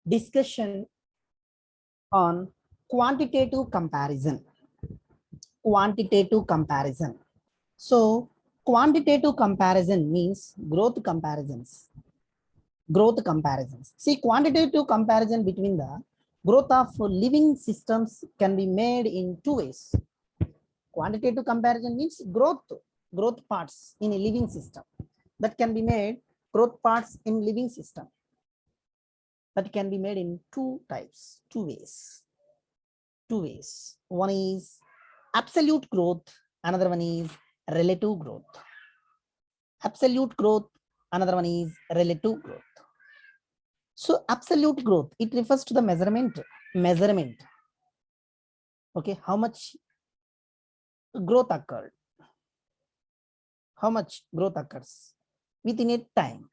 discussion on quantitative comparison. Quantitative comparison. So, quantitative comparison means growth comparisons. Growth comparisons. See, quantitative comparison between the growth of living systems can be made in two ways. Quantitative comparison means growth parts in a living system that can be made, growth parts in living system that can be made in two types, two ways. One is absolute growth, another one is relative growth. Absolute growth, another one is relative growth. So absolute growth, it refers to the measurement. Okay, how much growth occurred? How much growth occurs within a time?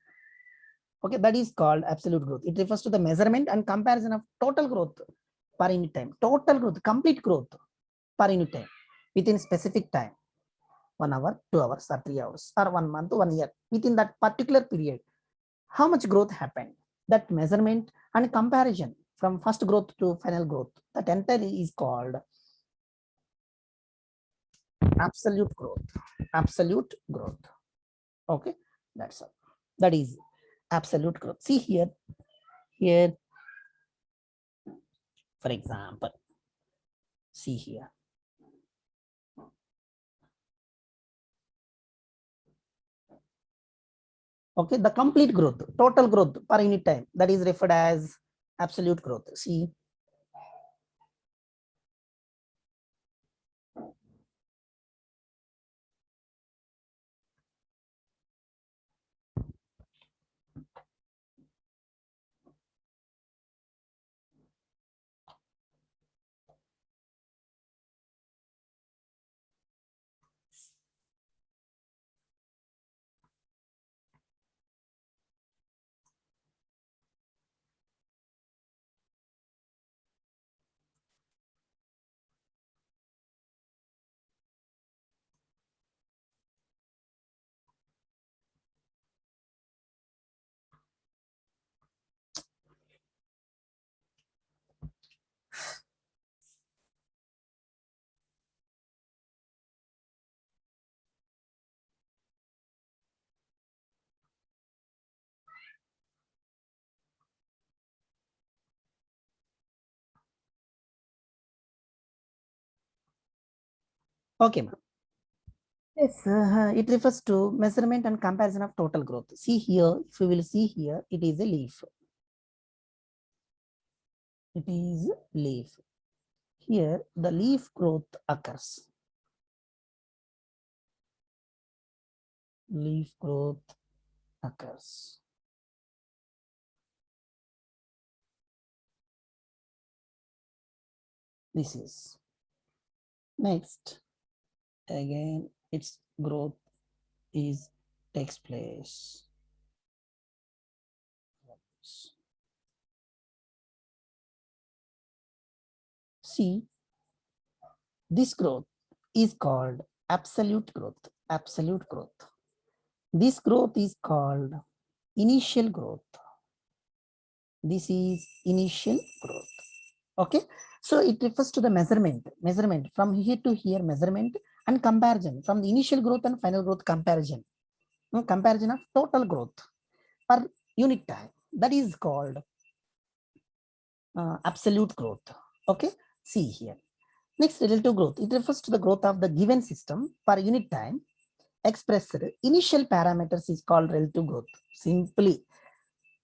Okay, that is called absolute growth. It refers to the measurement and comparison of total growth per unit time. Total growth, complete growth per unit time within specific time. 1 hour, 2 hours, or 3 hours, or 1 month, 1 year. Within that particular period, how much growth happened? That measurement and comparison from first growth to final growth, that entirely is called absolute growth. Absolute growth. Okay, that's all. That is absolute growth. See here, for example, see here. Okay, the complete growth, total growth per unit time, that is referred as absolute growth. See, okay, ma'am. Yes, it refers to measurement and comparison of total growth. See here, if you will see here, it is a leaf. It is leaf. Here, the leaf growth occurs. Leaf growth occurs. This is next. Again, its growth is takes place. See, this growth is called absolute growth. Absolute growth. This growth is called initial growth. This is initial growth. Okay, so it refers to the measurement from here to here, measurement and comparison from the initial growth and final growth comparison. Comparison of total growth per unit time, that is called absolute growth. Okay, see here. Next, relative growth. It refers to the growth of the given system per unit time expressed initial parameters is called relative growth. Simply,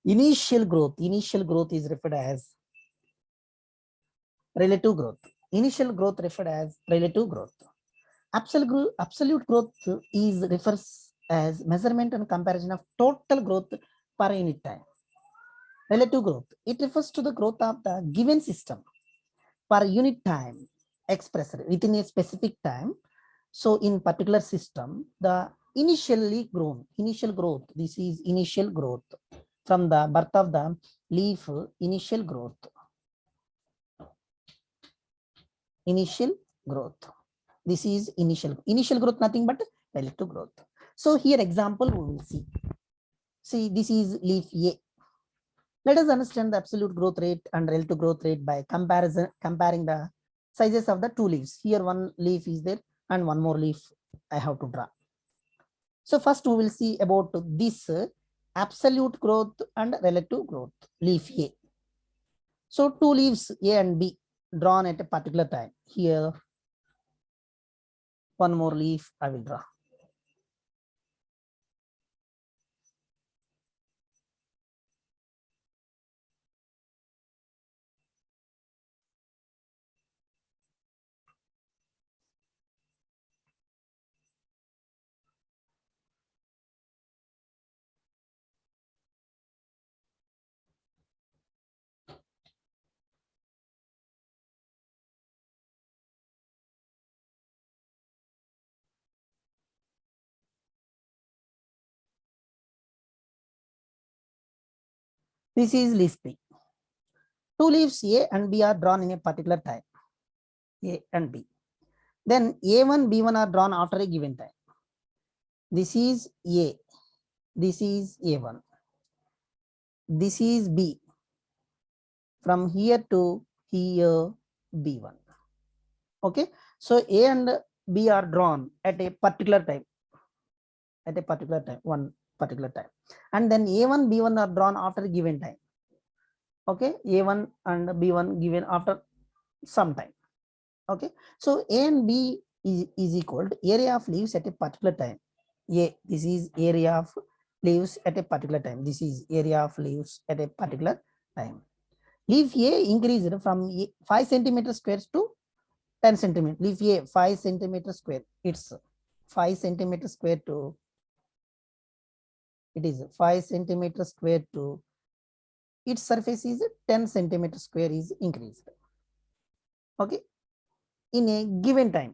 initial growth is referred as relative growth. Initial growth referred as relative growth. Absolute growth is refers as measurement and comparison of total growth per unit time. Relative growth, it refers to the growth of the given system per unit time expressed within a specific time. So in particular system, the initial growth, this is initial growth from the birth of the leaf, initial growth. Initial growth. This is initial growth, nothing but relative growth. So here example we will see. See, this is leaf A. Let us understand the absolute growth rate and relative growth rate by comparing the sizes of the two leaves. Here one leaf is there and one more leaf I have to draw. So first we will see about this absolute growth and relative growth, leaf A. So two leaves A and B drawn at a particular time. Here one more leaf I will draw. This is leaf B. Two leaves A and B are drawn in a particular time, A and B. Then A1, B1 are drawn after a given time. This is A, this is A1, this is B. From here to here, B1. Okay, so A and B are drawn at a particular time, one particular time. And then A1, B1 are drawn after a given time. Okay, A1 and B1 given after some time. Okay, so A and B is equal to area of leaves at a particular time. A, this is area of leaves at a particular time. This is area of leaves at a particular time. Leaf A increased from 5 centimeter squares to 10 centimeter. Leaf A 5 centimeter square. It's 5 centimeter square to, it is 5 centimeter square to its surface is 10 centimeter square is increased. Okay, in a given time,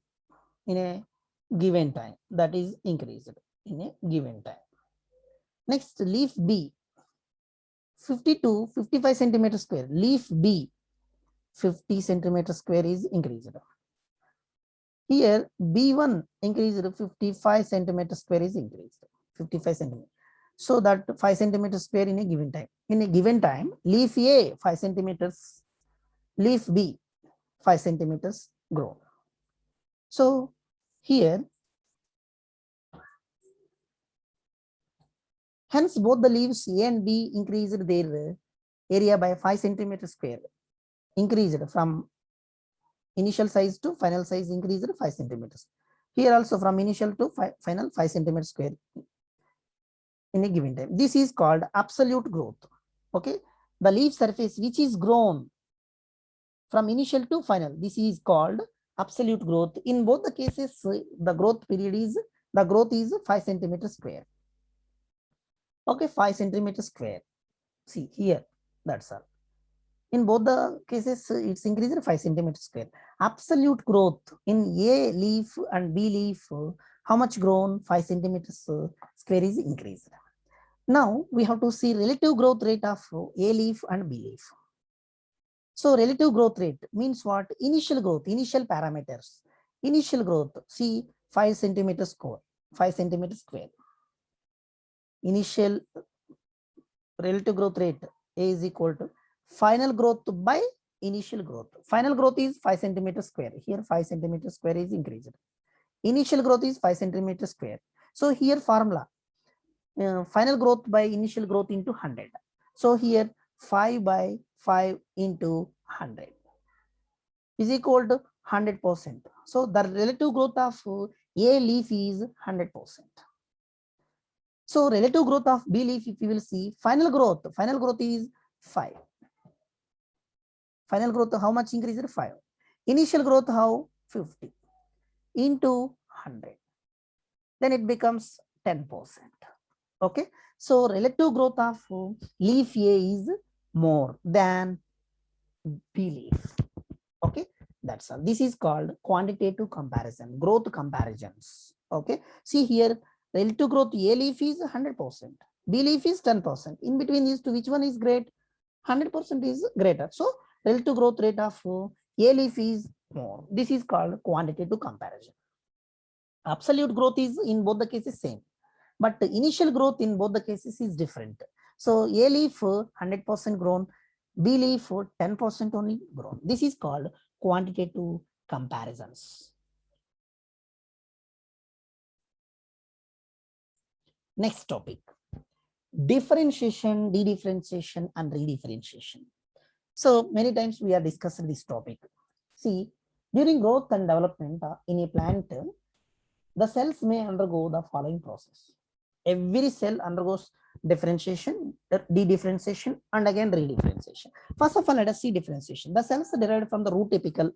that is increased in a given time. Next, leaf B 50 to 55 centimeter square. Leaf B 50 centimeter square is increased. Here B1 increased 55 centimeter square is increased 55 centimeter. So that 5 centimeter square in a given time. In a given time, leaf A 5 centimeters, leaf B 5 centimeters grow. So here, hence both the leaves A and B increased their area by 5 centimeter square, increased from initial size to final size, increased 5 centimeters. Here also from initial to final 5 centimeter square in a given time. This is called absolute growth. Okay, the leaf surface which is grown from initial to final, this is called absolute growth. In both the cases, the growth period is, the growth is 5 centimeter square. Okay, 5 centimeter square. See here, that's all. In both the cases, it's increased 5 centimeter square. Absolute growth in A leaf and B leaf, how much grown? 5 centimeters square is increased. Now we have to see relative growth rate of A leaf and B leaf. So relative growth rate means what? Initial growth, initial parameters. Initial growth, see 5 centimeter square, 5 centimeter square. Initial relative growth rate A is equal to final growth by initial growth. Final growth is 5 centimeter square. Here 5 centimeter square is increased. Initial growth is 5 centimeter square. So here formula, final growth by initial growth into 100. So here 5 by 5 into 100 is equal to 100%. So the relative growth of A leaf is 100%. So relative growth of B leaf, if you will see, final growth is 5. Final growth, how much increased? 5. Initial growth, how? 50 into 100. Then it becomes 10%. Okay. So relative growth of leaf A is more than B leaf. Okay. That's all. This is called quantitative comparison, growth comparisons. Okay. See here, relative growth A leaf is 100%. B leaf is 10%. In between these two, which one is great? 100% is greater. So relative growth rate of A leaf is more. This is called quantitative comparison. Absolute growth is in both the cases same, but the initial growth in both the cases is different. So A leaf 100% grown, B leaf 10% only grown. This is called quantitative comparisons. Next topic, differentiation, dedifferentiation, and redifferentiation. So many times we are discussing this topic. See, during growth and development in a plant, the cells may undergo the following process. Every cell undergoes differentiation, dedifferentiation, and again redifferentiation. First of all, let us see differentiation. The cells are derived from the root apical.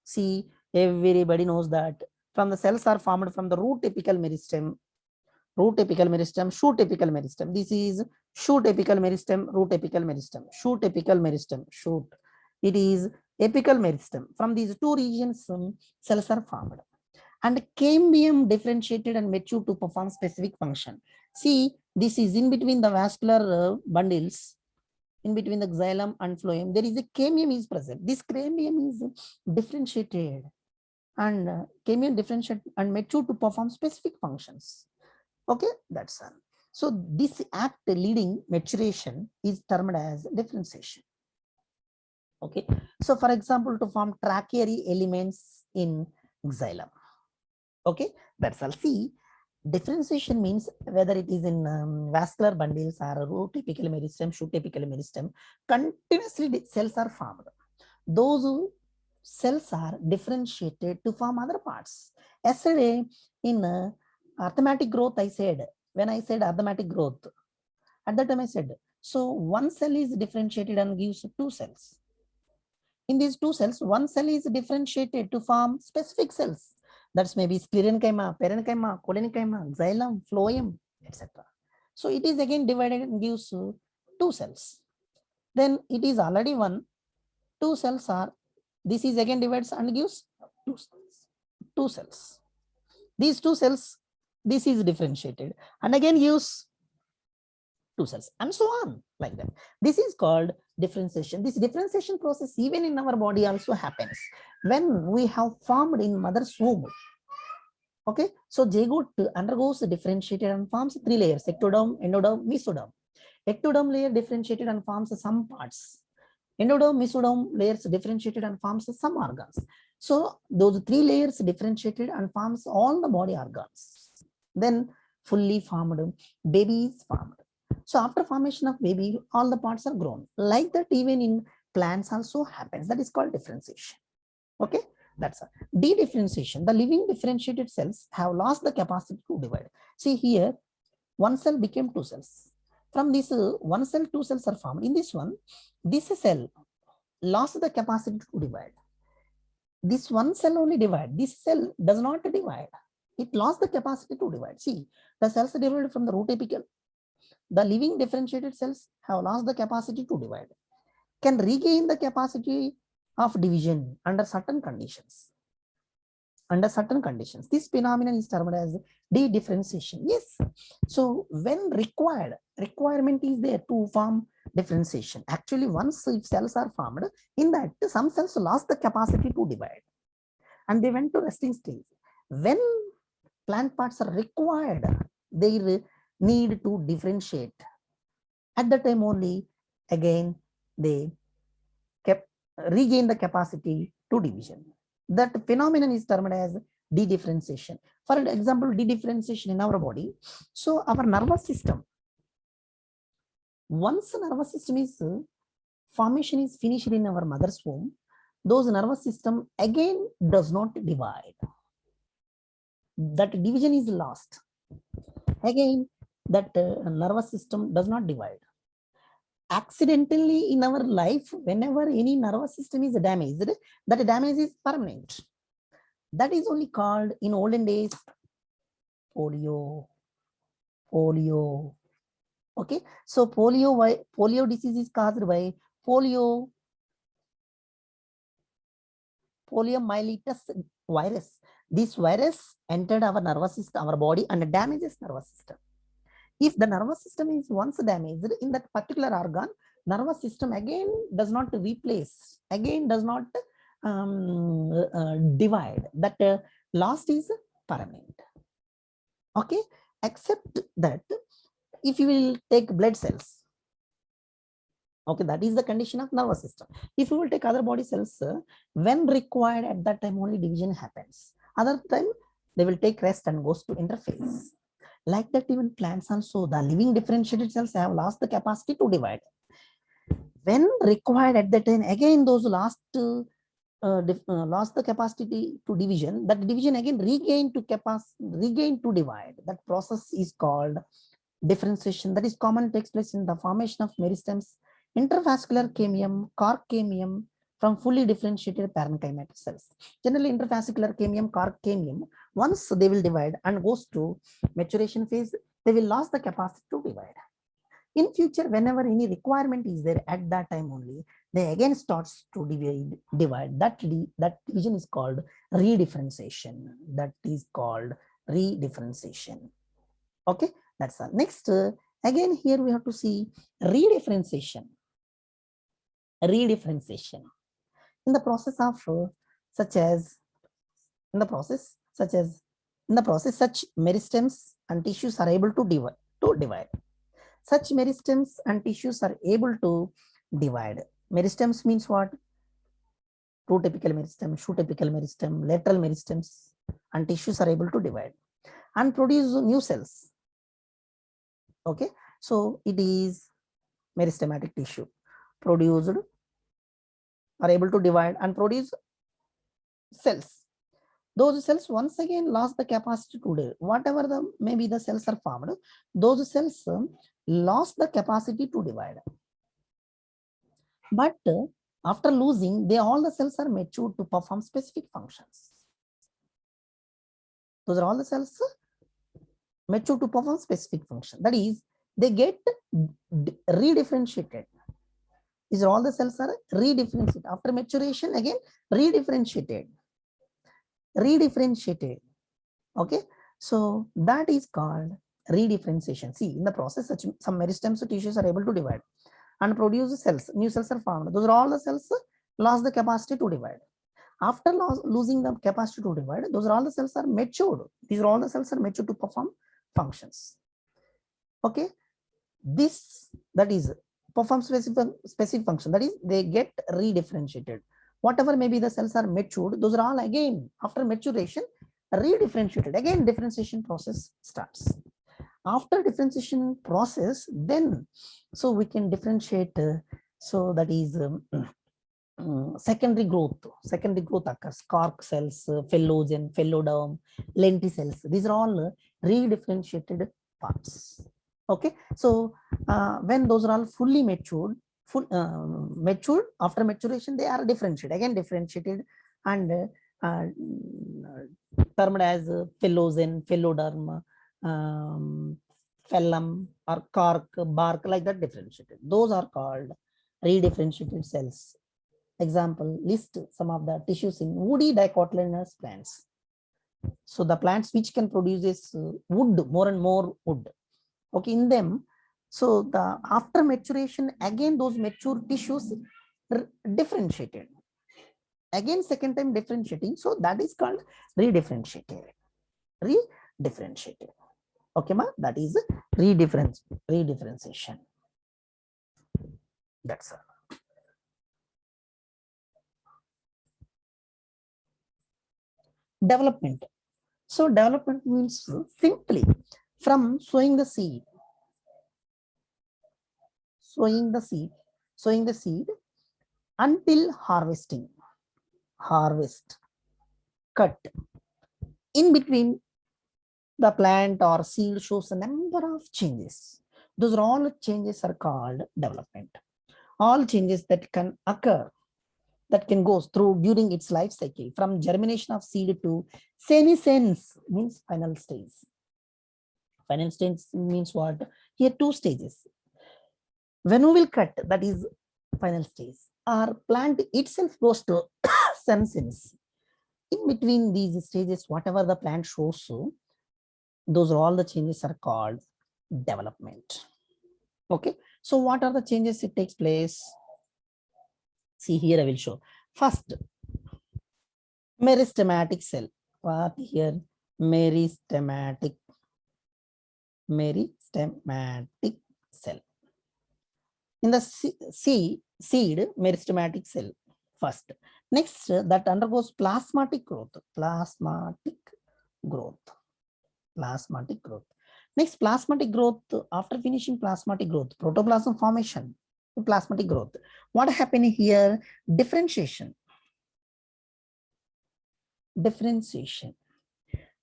See, everybody knows that from the cells are formed from the root apical meristem, shoot apical meristem. This is shoot apical meristem, root apical meristem, shoot apical meristem, shoot. It is apical meristem. From these two regions, cells are formed. And cambium differentiated and matured to perform specific function. See, this is in between the vascular bundles, in between the xylem and phloem. There is a cambium is present. This cambium is differentiated and cambium differentiated and matured to perform specific functions. Okay, that's all. So this act leading maturation is termed as differentiation. Okay, so for example, to form tracheary elements in xylem. Okay, that's all. See, differentiation means whether it is in vascular bundles or root apical meristem, shoot apical meristem, continuously cells are formed. Those cells are differentiated to form other parts. Yesterday in arithmetic growth, I said, when I said arithmetic growth, at that time I said, so one cell is differentiated and gives two cells. In these two cells, one cell is differentiated to form specific cells. That's maybe sclerenchyma, parenchyma, collenchyma, xylem, phloem, etc. So it is again divided and gives two cells. Then it is already one, two cells are, this is again divides and gives two cells. Two cells. These two cells, this is differentiated and again gives two cells and so on like that. This is called differentiation. This differentiation process even in our body also happens when we have formed in mother's womb. Okay, so zygote undergoes differentiated and forms three layers: ectoderm, endoderm, mesoderm. Ectoderm layer differentiated and forms some parts. Endoderm, mesoderm layers differentiated and forms some organs. So those three layers differentiated and forms all the body organs. Then fully formed baby is formed. So after formation of baby, all the parts are grown. Like that, even in plants also happens. That is called differentiation. Okay, that's a dedifferentiation. The living differentiated cells have lost the capacity to divide. See here, one cell became two cells. From this one cell, two cells are formed. In this one, this cell lost the capacity to divide. This one cell only divide. This cell does not divide. It lost the capacity to divide. See, the cells are derived from the root apical. The living differentiated cells have lost the capacity to divide, can regain the capacity of division under certain conditions. Under certain conditions, this phenomenon is termed as dedifferentiation. Yes, so when requirement is there to form differentiation. Actually, once if cells are formed, in that some cells lost the capacity to divide and they went to resting stage. When plant parts are required, they need to differentiate. At that time only, again, they regain the capacity to division. That phenomenon is termed as dedifferentiation. For example, dedifferentiation in our body. So our nervous system, once nervous system is formation is finished in our mother's womb, those nervous system again does not divide. That division is lost. Again, that nervous system does not divide. Accidentally in our life, whenever any nervous system is damaged, that damage is permanent. That is only called in olden days polio. Okay, so polio disease is caused by poliomyelitis virus. This virus entered our nervous system, our body, and damages nervous system. If the nervous system is once damaged in that particular organ, nervous system again does not replace, again does not divide. That loss is permanent. Okay, except that if you will take blood cells, Okay, that is the condition of nervous system. If you will take other body cells, when required at that time only division happens. Other time they will take rest and goes to interphase. Like that, even plants also, the living differentiated cells have lost the capacity to divide. When required at that time, again those lost lost the capacity to division, that division again regained to divide. That process is called differentiation. That is common, takes place in the formation of meristems, intervascular chemium, cork chemium from fully differentiated parenchymatic cells. Generally, intervascular chemium, cork chemium, once they will divide and goes to maturation phase, they will lose the capacity to divide. In future, whenever any requirement is there, at that time only, they again starts to divide. That division is called redifferentiation. That is called redifferentiation. Okay, that's all. Next, again here we have to see redifferentiation. Redifferentiation in the process of such such meristems and tissues are able to divide. Such meristems and tissues are able to divide. Meristems means what? Prototypical meristem, shoot apical meristem, lateral meristems, and tissues are able to divide and produce new cells. Okay, so it is meristematic tissue produced, are able to divide and produce cells. Those cells once again lost the capacity to divide. Whatever the maybe the cells are formed, those cells lost the capacity to divide. But after losing, all the cells are matured to perform specific functions. Those are all the cells matured to perform specific function. That is, they get redifferentiated. These are all the cells are redifferentiated. After maturation, again redifferentiated. Okay, so that is called redifferentiation. See, in the process, some meristems tissues are able to divide and produce cells. New cells are formed. Those are all the cells lost the capacity to divide. After losing the capacity to divide, those are all the cells are matured. These are all the cells are matured to perform functions. Okay, that is perform specific function. That is, they get redifferentiated. Whatever maybe the cells are matured, those are all again after maturation redifferentiated. Again, differentiation process starts. After differentiation process, then so we can differentiate. So that is secondary growth occurs. Cork cells, phellogen, phelloderm, lenticels. These are all redifferentiated parts. Okay, so when those are all fully matured, after maturation, they are differentiated. Again, differentiated and termed as phellogen, phelloderm, phellum, or cork, bark, like that differentiated. Those are called redifferentiated cells. Example, list some of the tissues in woody dicotyledonous plants. So the plants which can produce this wood, more and more wood. Okay, in them, so the after maturation, again those mature tissues differentiated. Again, second time differentiating. So that is called redifferentiated. Redifferentiated. Okay, ma, that is redifferentiation. That's all. Development. So development means simply from sowing the seed, until harvesting, cut. In between, the plant or seed shows a number of changes. Those are all changes are called development. All changes that can occur, that can go through during its life cycle, from germination of seed to senescence, means final stage. Final stage means what? Here two stages. When we will cut, that is final stage. Our plant itself goes to senescence. In between these stages, whatever the plant shows, those are all the changes are called development. Okay, so what are the changes it takes place? See, here I will show. First, meristematic cell. What here? Meristematic cell. in the seed meristematic cell first. Next, that undergoes plasmatic growth. Next, plasmatic growth. After finishing plasmatic growth, protoplasm formation, plasmatic growth. What happened here? Differentiation.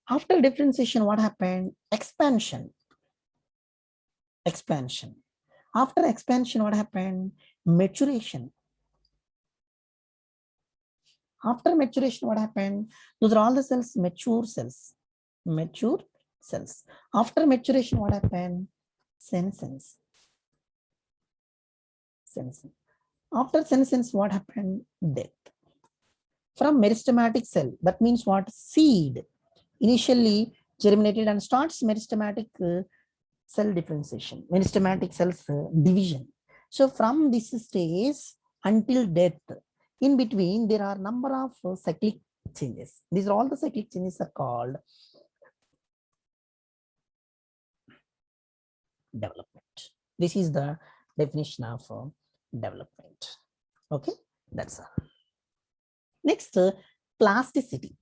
After differentiation, what happened? Expansion. After expansion, what happened? Maturation. After maturation, what happened? Those are all the cells, mature cells. After maturation, what happened? Senescence. After senescence, what happened? Death. From meristematic cell, that means what? Seed initially germinated and starts meristematic cell differentiation, meristematic cells division. So from this stage until death, in between there are number of cyclic changes. These are all the cyclic changes are called development. This is the definition of development. Okay, that's all. Next, plasticity.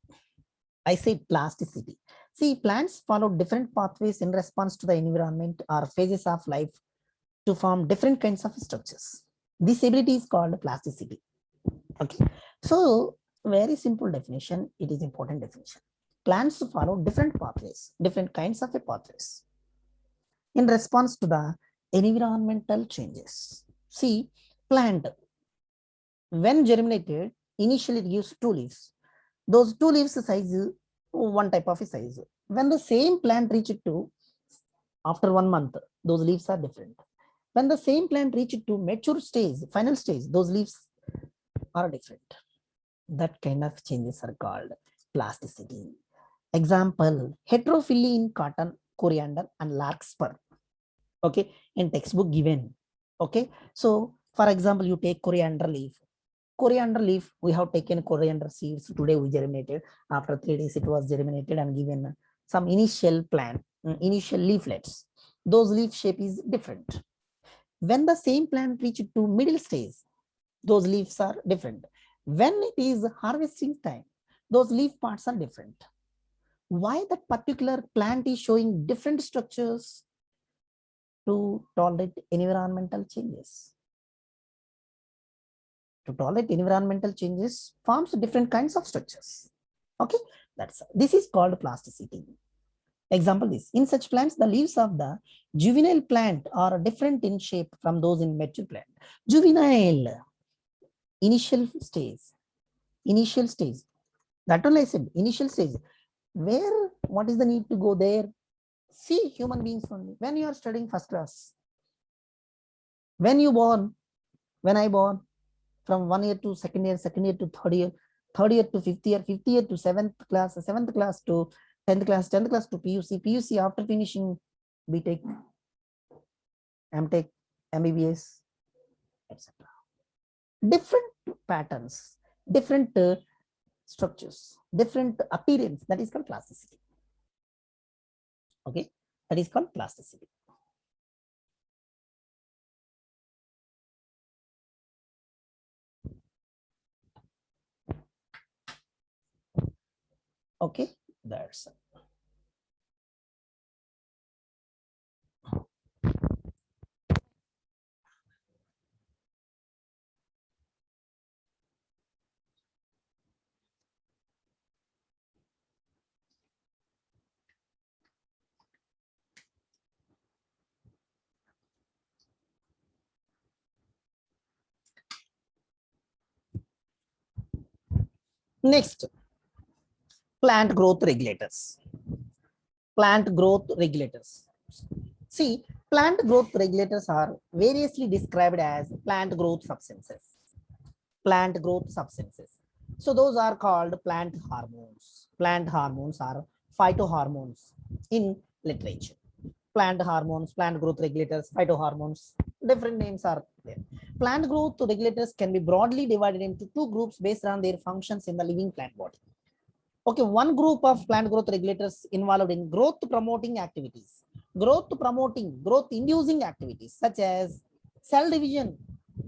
I said plasticity. See, plants follow different pathways in response to the environment or phases of life to form different kinds of structures. This ability is called plasticity. Okay, so very simple definition. It is important definition. Plants follow different pathways, different kinds of pathways in response to the environmental changes. See, plant when germinated initially it gives 2 leaves. Those 2 leaves size one type of a size. When the same plant reaches to after 1 month, those leaves are different. When the same plant reaches to mature stage, final stage, those leaves are different. That kind of changes are called plasticity. Example, heterophyly in cotton, coriander, and larkspur. Okay, in textbook given. Okay, so for example, you take coriander leaf. We have taken coriander seeds. Today we germinated. After 3 days, it was germinated and given some initial plant, initial leaflets. Those leaf shape is different. When the same plant reaches to middle stage, those leaves are different. When it is harvesting time, those leaf parts are different. Why that particular plant is showing different structures? To tolerate environmental changes. To tolerate environmental changes, forms different kinds of structures. Okay, this is called plasticity. Example this, in such plants, the leaves of the juvenile plant are different in shape from those in mature plant. Juvenile, initial stage. That only I said, initial stage. Where, what is the need to go there? See, human beings only. When you are studying first class, when I born, from 1 year to second year to third year to fifth year to seventh class to 10th class to PUC after finishing BTech, MTech, MBBS, etc. Different patterns, different structures, different appearance. That is called plasticity. Okay, that is called plasticity. Okay, that's it. Next, plant growth regulators. See, plant growth regulators are variously described as plant growth substances. So those are called plant hormones. Plant hormones are phytohormones in literature. Plant hormones, plant growth regulators, phytohormones, different names are there. Plant growth regulators can be broadly divided into 2 groups based on their functions in the living plant body. Okay, one group of plant growth regulators involved in growth promoting activities, growth inducing activities such as Cell division,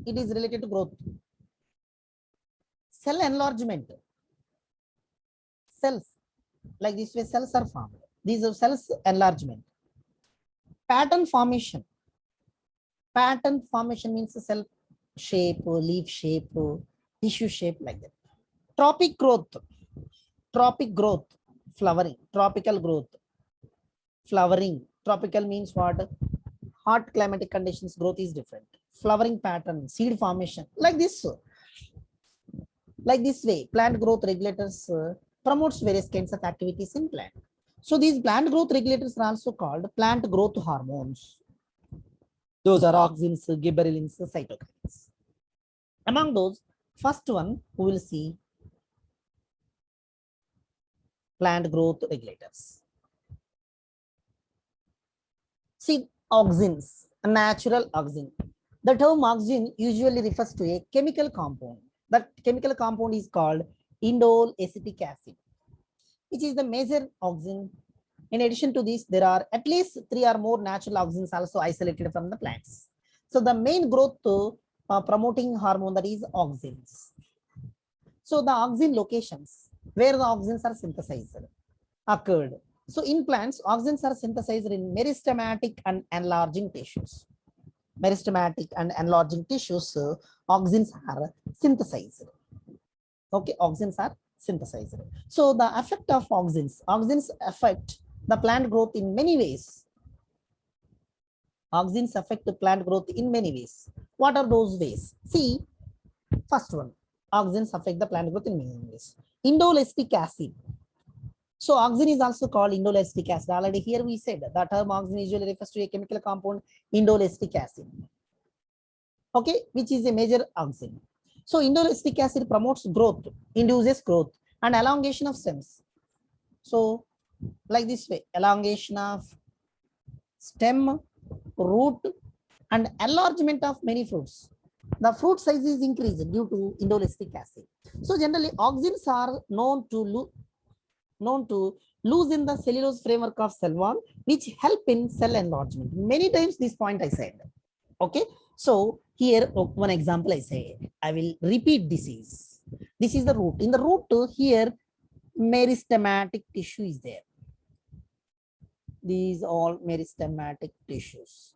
it is related to growth. Cell enlargement, cells, like this way cells are formed. These are cells enlargement. Pattern formation. Pattern formation means cell shape, leaf shape, tissue shape, like that. Tropic growth. Tropic growth, flowering. Tropical growth, flowering. Tropical means what? Hot climatic conditions, growth is different. Flowering pattern, seed formation, like this. Like this way, plant growth regulators promotes various kinds of activities in plant. So these plant growth regulators are also called plant growth hormones. Those are auxins, gibberellins, cytokines. Among those, first one we will see plant growth regulators. See, auxins, a natural auxin. The term auxin usually refers to a chemical compound. That chemical compound is called indole acetic acid, which is the major auxin. In addition to this, there are at least 3 or more natural auxins also isolated from the plants. So the main growth promoting hormone, that is auxins. So the auxin locations where the auxins are synthesized occurred. So in plants, auxins are synthesized in meristematic and enlarging tissues. Meristematic and enlarging tissues, auxins are synthesized. Okay, auxins are synthesized. So the effect of auxins affect the plant growth in many ways. Auxins affect the plant growth in many ways. What are those ways? See, first one, auxins affect the plant growth in many ways. Indole acetic acid. So auxin is also called indole acetic acid. Already here we said that term auxin usually refers to a chemical compound indole acetic acid. Okay, which is a major auxin. So indole acetic acid promotes growth, induces growth and elongation of stems. So like this way, elongation of stem, root and enlargement of many fruits. The fruit size is increased due to indole acetic acid. So generally auxins are known to loosen the cellulose framework of cell wall, which help in cell enlargement. Many times this point I said. Okay, so here one example I say, I will repeat this is the root. In the root here meristematic tissue is there. These all meristematic tissues.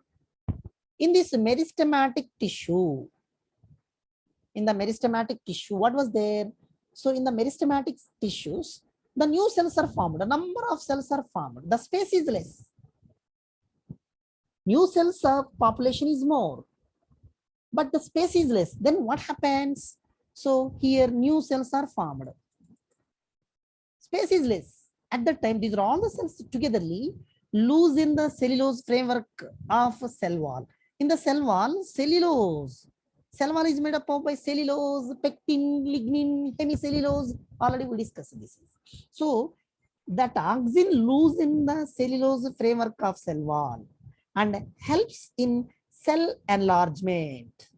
In this meristematic tissue, what was there? So in the meristematic tissues, the new cells are formed. The number of cells are formed. The space is less. New cells population is more, but the space is less. Then what happens? So here new cells are formed. Space is less. At that time, these are all the cells togetherly loosen the cellulose framework of a cell wall. In the cell wall, cellulose. Cell wall is made up of by cellulose, pectin, lignin, hemicellulose. Already we discussed this. So that auxin loosen the cellulose framework of cell wall and helps in cell enlargement.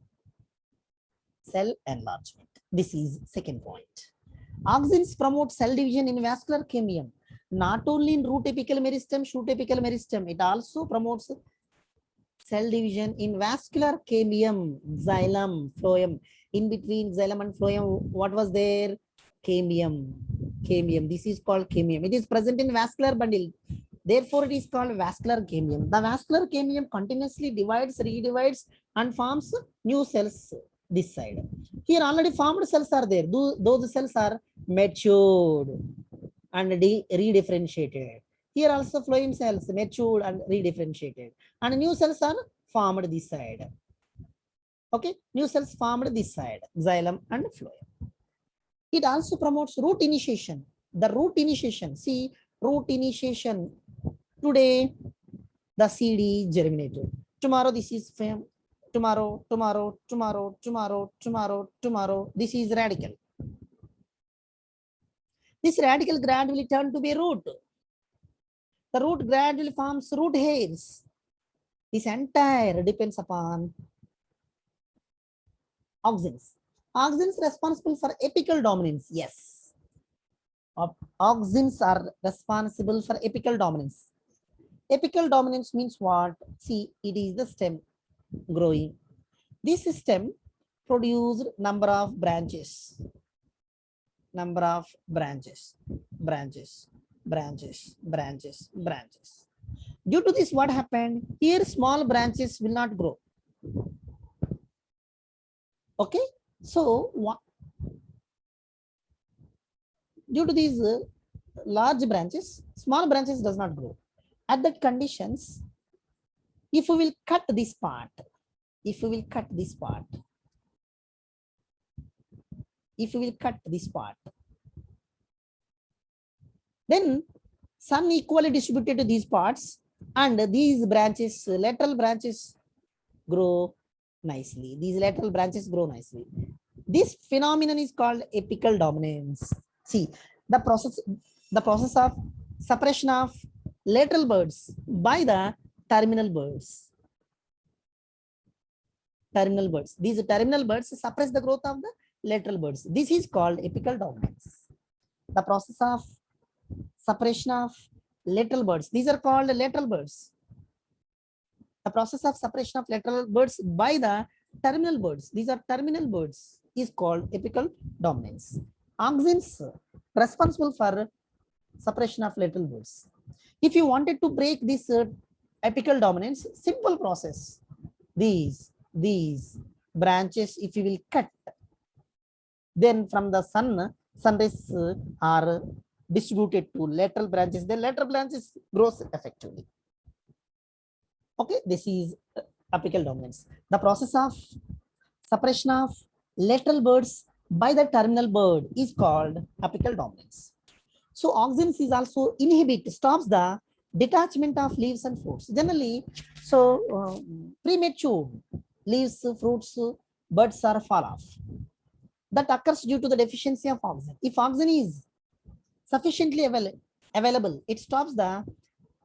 Cell enlargement. This is second point. Auxins promote cell division in vascular chemium, not only in root apical meristem, shoot apical meristem. It also promotes cell division in vascular chemium, xylem, phloem. In between xylem and phloem, what was there? Chemium. This is called chemium. It is present in vascular bundle. Therefore, it is called vascular chemium. The vascular chemium continuously divides, redivides, and forms new cells this side. Here already formed cells are there. Those cells are matured and redifferentiated. Here also phloem cells matured and redifferentiated. And new cells are formed this side. Okay, new cells formed this side, xylem and phloem. It also promotes root initiation. The root initiation, see, root initiation. Today, the seed is germinated. Tomorrow, this is fame. Tomorrow, this is radical. This radical gradually turns to be a root. The root gradually forms root hairs. This entire depends upon auxins. Auxins responsible for apical dominance. Yes. Auxins are responsible for apical dominance. Apical dominance means what? See, it is the stem growing. This system produced number of branches, branches. Due to this, what happened? Here, small branches will not grow. Okay, so due to these large branches, small branches does not grow. At that conditions, if we will cut this part, then sun equally distributed to these parts, and these branches, lateral branches grow nicely. This phenomenon is called apical dominance. See, the process of suppression of lateral birds by the terminal birds. These terminal birds suppress the growth of the lateral birds. This is called apical dominance. The process of suppression of lateral birds. These are called lateral birds. The process of suppression of lateral birds by the terminal birds. These are terminal birds is called apical dominance. Auxins responsible for suppression of lateral birds. If you wanted to break this apical dominance, simple process. These branches, if you will cut, then from the sun rays are distributed to lateral branches. The lateral branches grows effectively. Okay, this is apical dominance. The process of suppression of lateral birds by the terminal bird is called apical dominance. So auxins is also stops the detachment of leaves and fruits. Generally, so premature leaves, fruits, buds are fall off. That occurs due to the deficiency of auxin. If auxin is sufficiently available, it stops the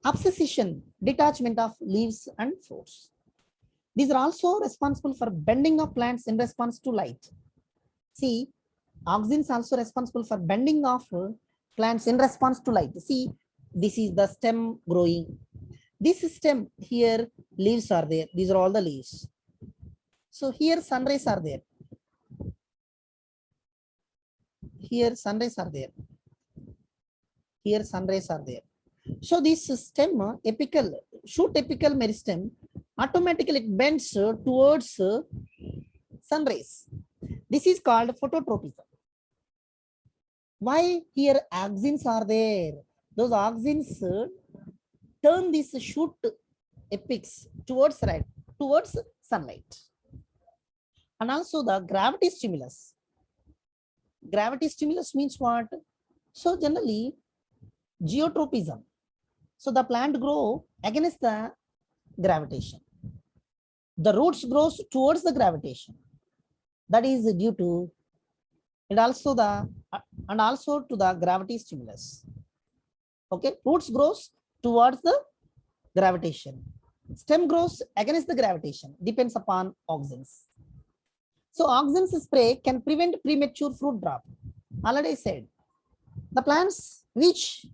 abscission, detachment of leaves and fruits. These are also responsible for bending of plants in response to light. See, auxins also responsible for bending of plants in response to light. See, this is the stem growing. This stem here, leaves are there. These are all the leaves. So here sun rays are there. Here sun rays are there. So this stem, shoot apical meristem, automatically it bends towards sun rays. This is called phototropism. Why here auxins are there? Those auxins turn this shoot apex towards sunlight. And also the gravity stimulus. Gravity stimulus means what? So generally, geotropism. So the plant grow against the gravitation. The roots grows towards the gravitation. That is due to and also to the gravity stimulus. Okay, roots grows towards the gravitation. Stem grows against the gravitation. Depends upon auxins. So auxins spray can prevent premature fruit drop. Already said, the plants which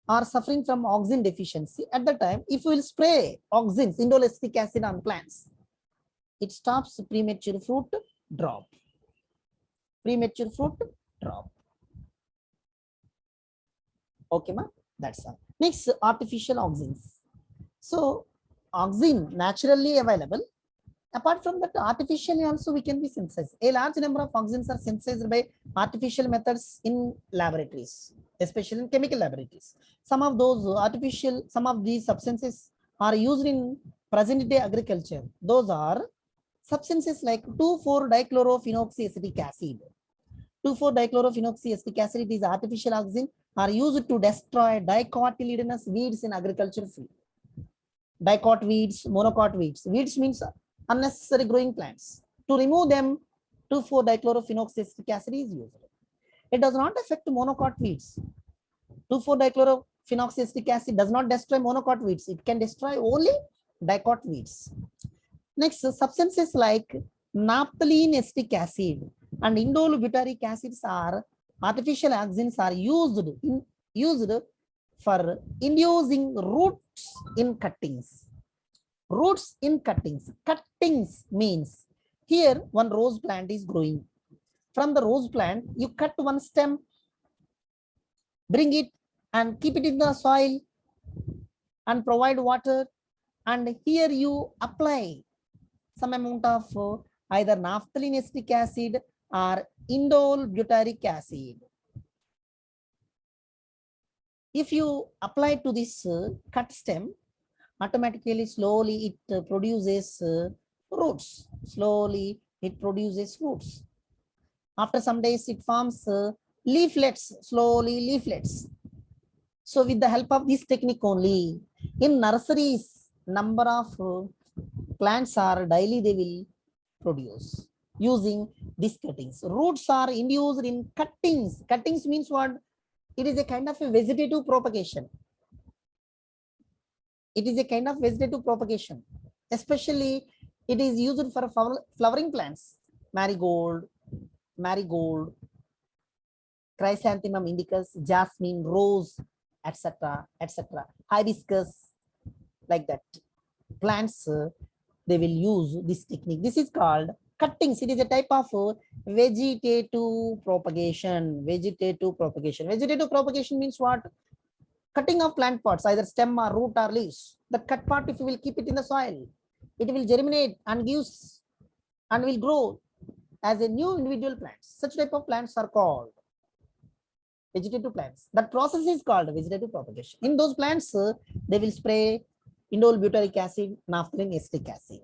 are suffering from auxin deficiency at the time, if we will spray auxins, indole acetic acid on plants, it stops premature fruit drop. Okay, ma, that's all. Next, artificial auxins. So auxin naturally available. Apart from that, artificially also we can be synthesized. A large number of auxins are synthesized by artificial methods in laboratories, especially in chemical laboratories. Some of these substances are used in present day agriculture. Those are substances like 2,4-dichlorophenoxyacetic acid. 2,4-dichlorophenoxyacetic acid, it is artificial auxin, are used to destroy dicotyledonous weeds in agriculture field. Dicot weeds, monocot weeds. Weeds means unnecessary growing plants. To remove them, 2,4-dichlorophenoxyacetic acid is used. It does not affect monocot weeds. 2,4-dichlorophenoxyacetic acid does not destroy monocot weeds. It can destroy only dicot weeds. Next, substances like naphthalene acetic acid and indole butyric acids are artificial auxins are used for inducing roots in cuttings. Roots in cuttings. Cuttings means Here, one rose plant is growing. From the rose plant, you cut one stem, bring it and keep it in the soil and provide water. And here you apply some amount of either naphthalene acetic acid or indole butyric acid. If you apply to this cut stem, automatically, slowly it produces roots. Slowly it produces roots. After some days, it forms leaflets, slowly leaflets. So with the help of this technique only, in nurseries, number of plants are daily they will produce using these cuttings. Roots are induced in cuttings. Cuttings means what? It is a kind of a vegetative propagation. It is a kind of vegetative propagation. Especially, it is used for flowering plants. Marigold, chrysanthemum indicus, jasmine, rose, etc., etc. Hibiscus, like that. Plants, they will use this technique. This is called cuttings. It is a type of vegetative propagation. Vegetative propagation. Vegetative propagation means what? Cutting of plant parts, either stem or root or leaves. The cut part, if you will keep it in the soil, it will germinate and gives and will grow as a new individual plants. Such type of plants are called vegetative plants. That process is called vegetative propagation. In those plants, they will spray indole butyric acid, naphthalene acetic acid.